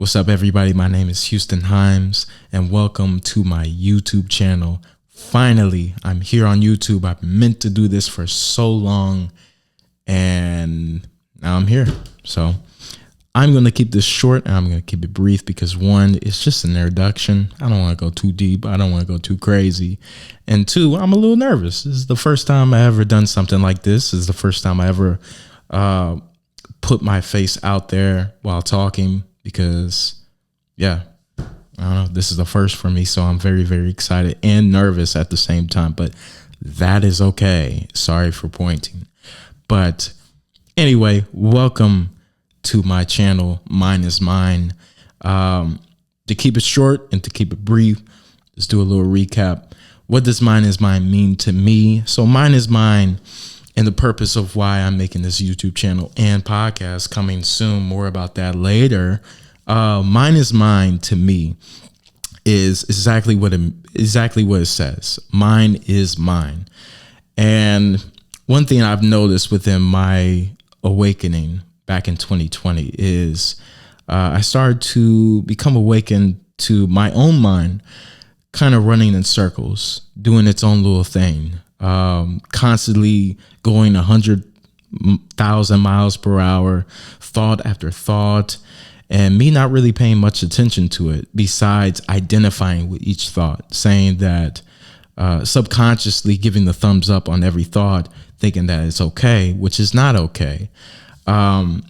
What's up, everybody? My name is Houston Himes, and welcome to my YouTube channel. Finally, I'm here on YouTube. I've meant to do this for so long, and now I'm here. So I'm going to keep this short, and I'm going to keep it brief because, one, it's just an introduction. I don't want to go too deep. I don't want to go too crazy. And two, I'm a little nervous. This is the first time I ever done something like this. This is the first time I ever put my face out there while talking because, I don't know, this is the first for me. So I'm very, very excited and nervous at the same time, but that is okay. Sorry for pointing. But anyway, welcome to my channel, Mine is Mine. To keep it short and to keep it brief, let's do a little recap. What does Mine is Mine mean to me? So Mine is Mine, and the purpose of why I'm making this YouTube channel and podcast coming soon, more about that later. Mine is Mine to me is exactly what it says. Mine is mine. And one thing I've noticed within my awakening back in 2020 is I started to become awakened to my own mind kind of running in circles, doing its own little thing, constantly going 100,000 miles per hour, thought after thought, and me not really paying much attention to it besides identifying with each thought, saying that subconsciously giving the thumbs up on every thought, thinking that it's okay, which is not okay. And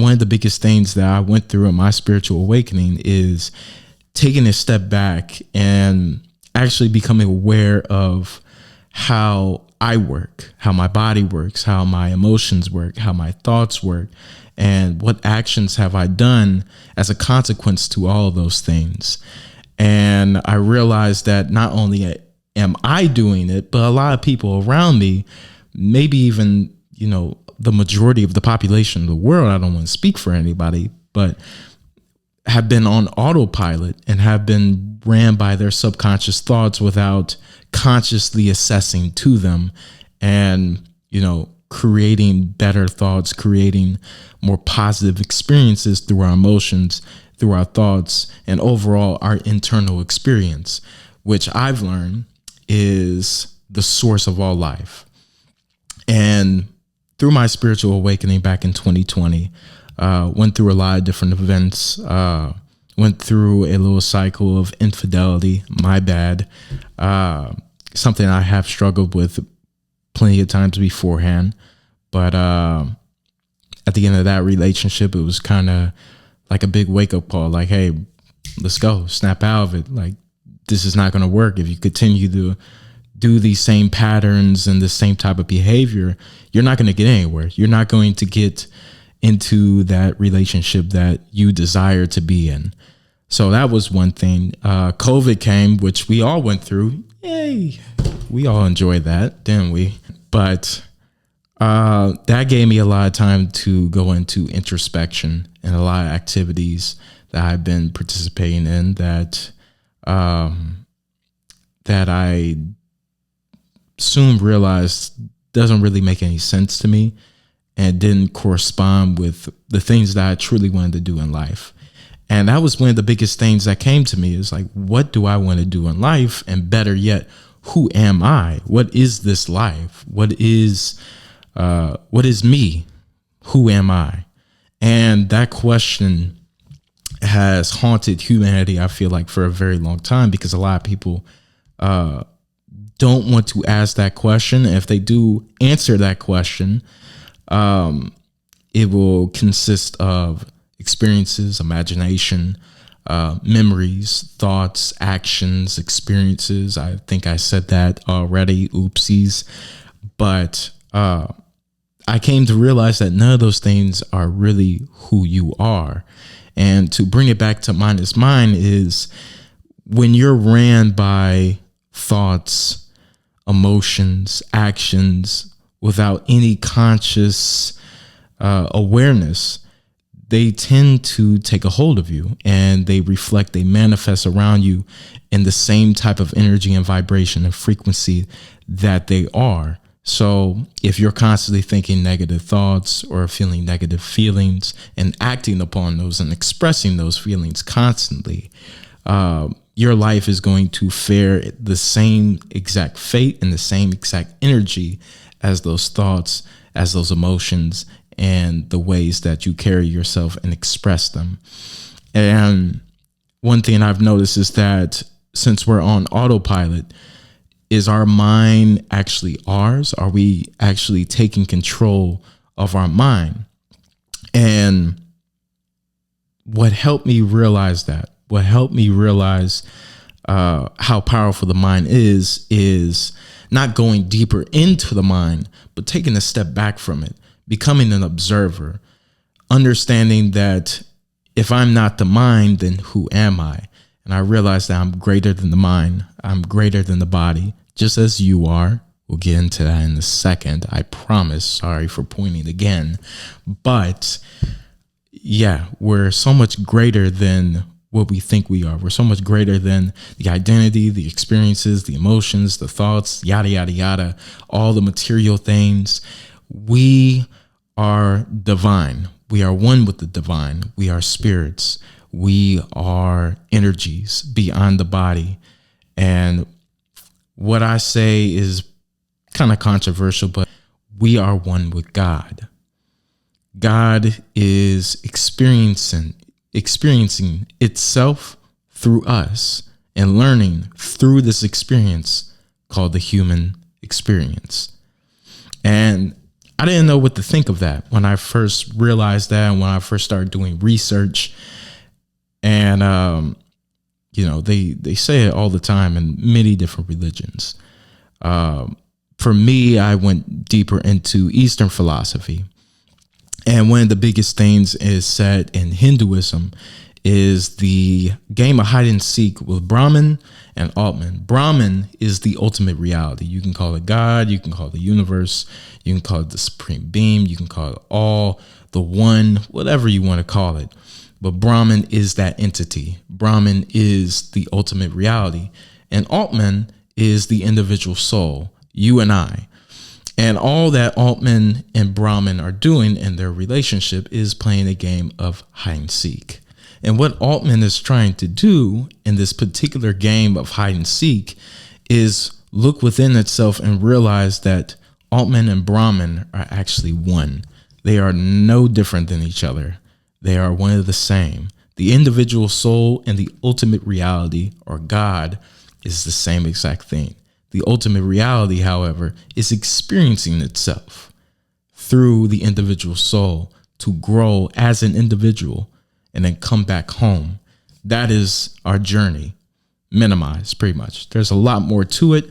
one of the biggest things that I went through in my spiritual awakening is taking a step back and actually becoming aware of how I work, how my body works, how my emotions work, how my thoughts work, and what actions have I done as a consequence to all of those things. And I realized that not only am I doing it, but a lot of people around me, maybe even, the majority of the population of the world, I don't want to speak for anybody, but have been on autopilot and have been ran by their subconscious thoughts without consciously assessing to them and, creating better thoughts, creating more positive experiences through our emotions, through our thoughts, and overall our internal experience, which I've learned is the source of all life. And through my spiritual awakening back in 2020, went through a lot of different events, went through a little cycle of infidelity, my bad, something I have struggled with plenty of times beforehand. But at the end of that relationship, it was kind of like a big wake-up call, like, hey, let's go, snap out of it. Like, this is not going to work. If you continue to do these same patterns and the same type of behavior, you're not going to get anywhere. You're not going to get into that relationship that you desire to be in. So that was one thing. COVID came, which we all went through. Yay. We all enjoyed that, didn't we? But that gave me a lot of time to go into introspection and a lot of activities that I've been participating in that I soon realized doesn't really make any sense to me and didn't correspond with the things that I truly wanted to do in life. And that was one of the biggest things that came to me is like, what do I want to do in life? And better yet, who am I? What is this life? What is me? Who am I? And that question has haunted humanity, I feel like, for a very long time, because a lot of people don't want to ask that question. If they do answer that question, it will consist of experiences, imagination, memories, thoughts, actions, experiences. I think I said that already. Oopsies. But I came to realize that none of those things are really who you are. And to bring it back to Mine is Mine is when you're ran by thoughts, emotions, actions without any conscious awareness, they tend to take a hold of you and they manifest around you in the same type of energy and vibration and frequency that they are. So if you're constantly thinking negative thoughts or feeling negative feelings and acting upon those and expressing those feelings constantly, your life is going to fare the same exact fate and the same exact energy as those thoughts, as those emotions, and the ways that you carry yourself and express them. And one thing I've noticed is that since we're on autopilot, is our mind actually ours? Are we actually taking control of our mind? And what helped me realize that, what helped me realize how powerful the mind is not going deeper into the mind, but taking a step back from it, becoming an observer, understanding that if I'm not the mind, then who am I? And I realized that I'm greater than the mind. I'm greater than the body, just as you are. We'll get into that in a second. I promise. Sorry for pointing again. But yeah, we're so much greater than what we think we are. We're so much greater than the identity, the experiences, the emotions, the thoughts, yada, yada, yada, all the material things. We are divine. We are one with the divine. We are spirits. We are energies beyond the body. And what I say is kind of controversial, but we are one with God. God is experiencing itself through us and learning through this experience called the human experience. And I didn't know what to think of that when I first realized that, and when I first started doing research. And they say it all the time in many different religions. For me, I went deeper into Eastern philosophy. And one of the biggest things is said in Hinduism is the game of hide and seek with Brahman and Altman. Brahman is the ultimate reality. You can call it God, you can call it the universe, you can call it the supreme being, you can call it all, the one, whatever you want to call it. But Brahman is that entity. Brahman is the ultimate reality. And Altman is the individual soul, you and I. And all that Altman and Brahman are doing in their relationship is playing a game of hide and seek. And what Altman is trying to do in this particular game of hide and seek is look within itself and realize that Altman and Brahman are actually one. They are no different than each other. They are one of the same. The individual soul and the ultimate reality, or God, is the same exact thing. The ultimate reality, however, is experiencing itself through the individual soul to grow as an individual and then come back home. That is our journey, minimized pretty much. There's a lot more to it,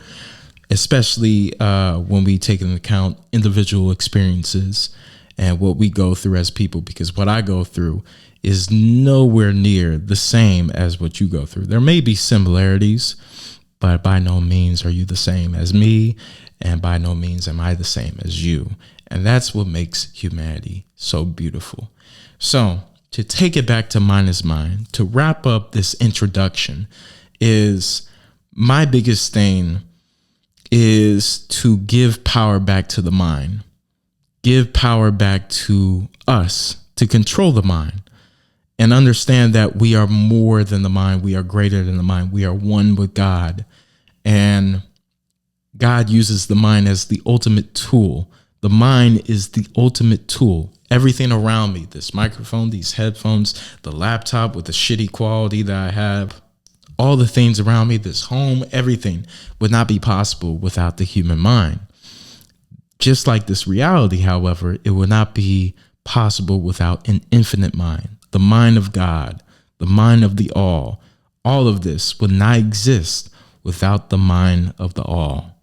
especially when we take into account individual experiences and what we go through as people, because what I go through is nowhere near the same as what you go through. There may be similarities, but by no means are you the same as me, and by no means am I the same as you. And that's what makes humanity so beautiful. So to take it back to Mind is Mind, to wrap up this introduction, is my biggest thing is to give power back to the mind. Give power back to us to control the mind and understand that we are more than the mind. We are greater than the mind. We are one with God. And God uses the mind as the ultimate tool. The mind is the ultimate tool. Everything around me, this microphone, these headphones, the laptop with the shitty quality that I have, all the things around me, this home, everything would not be possible without the human mind. Just like this reality, however, it would not be possible without an infinite mind, the mind of God, the mind of the all. All of this would not exist without the mind of the all.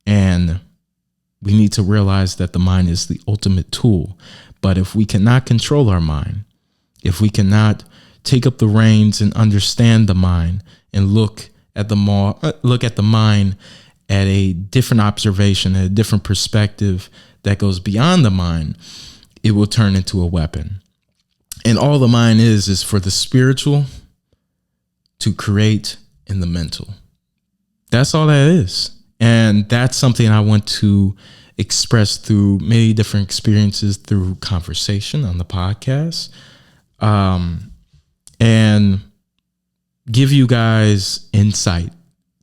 And we need to realize that the mind is the ultimate tool. But if we cannot control our mind, if we cannot take up the reins and understand the mind and look at the mind at a different observation, at a different perspective that goes beyond the mind, it will turn into a weapon. And all the mind is for the spiritual to create in the mental. That's all that is. And that's something I want to express through many different experiences, through conversation on the podcast, and give you guys insight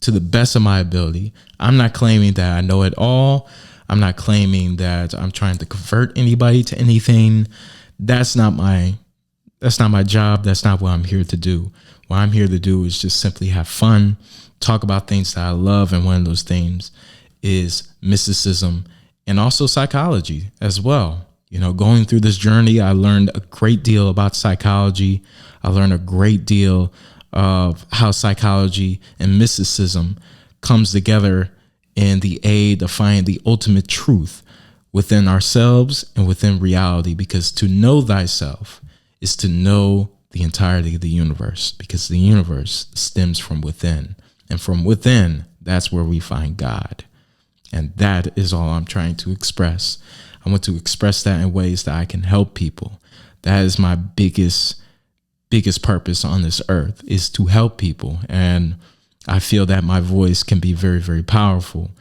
to the best of my ability. I'm not claiming that I know it all. I'm not claiming that I'm trying to convert anybody to anything. That's not my job. That's not what I'm here to do. What I'm here to do is just simply have fun, talk about things that I love. And one of those things is mysticism and also psychology as well. You know, going through this journey, I learned a great deal about psychology. I learned a great deal of how psychology and mysticism comes together in the aid of finding the ultimate truth within ourselves and within reality. Because to know thyself is to know the entirety of the universe, because the universe stems from within. And from within, that's where we find God. And that is all I'm trying to express. I want to express that in ways that I can help people. That is my biggest purpose on this earth, is to help people. And I feel that my voice can be very, very powerful.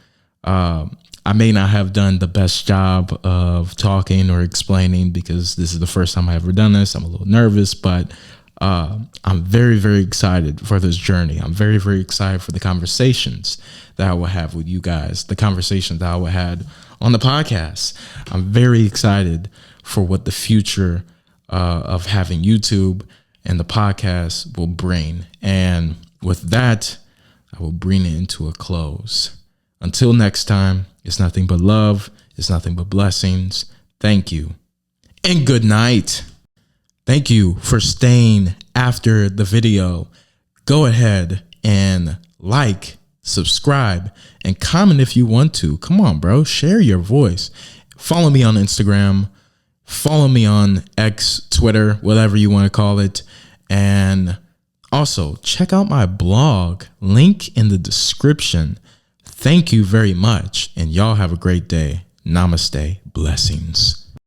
I may not have done the best job of talking or explaining, because this is the first time I've ever done this. I'm a little nervous, but I'm very, very excited for this journey. I'm very, very excited for the conversations that I will have with you guys, the conversations that I will have on the podcast. I'm very excited for what the future of having YouTube and the podcast will bring. And with that, I will bring it into a close. Until next time, it's nothing but love. It's nothing but blessings. Thank you and good night. Thank you for staying after the video. Go ahead and like, subscribe, and comment if you want to. Come on, bro. Share your voice. Follow me on Instagram. Follow me on X, Twitter, whatever you want to call it. And also check out my blog. Link in the description. Thank you very much. And y'all have a great day. Namaste. Blessings.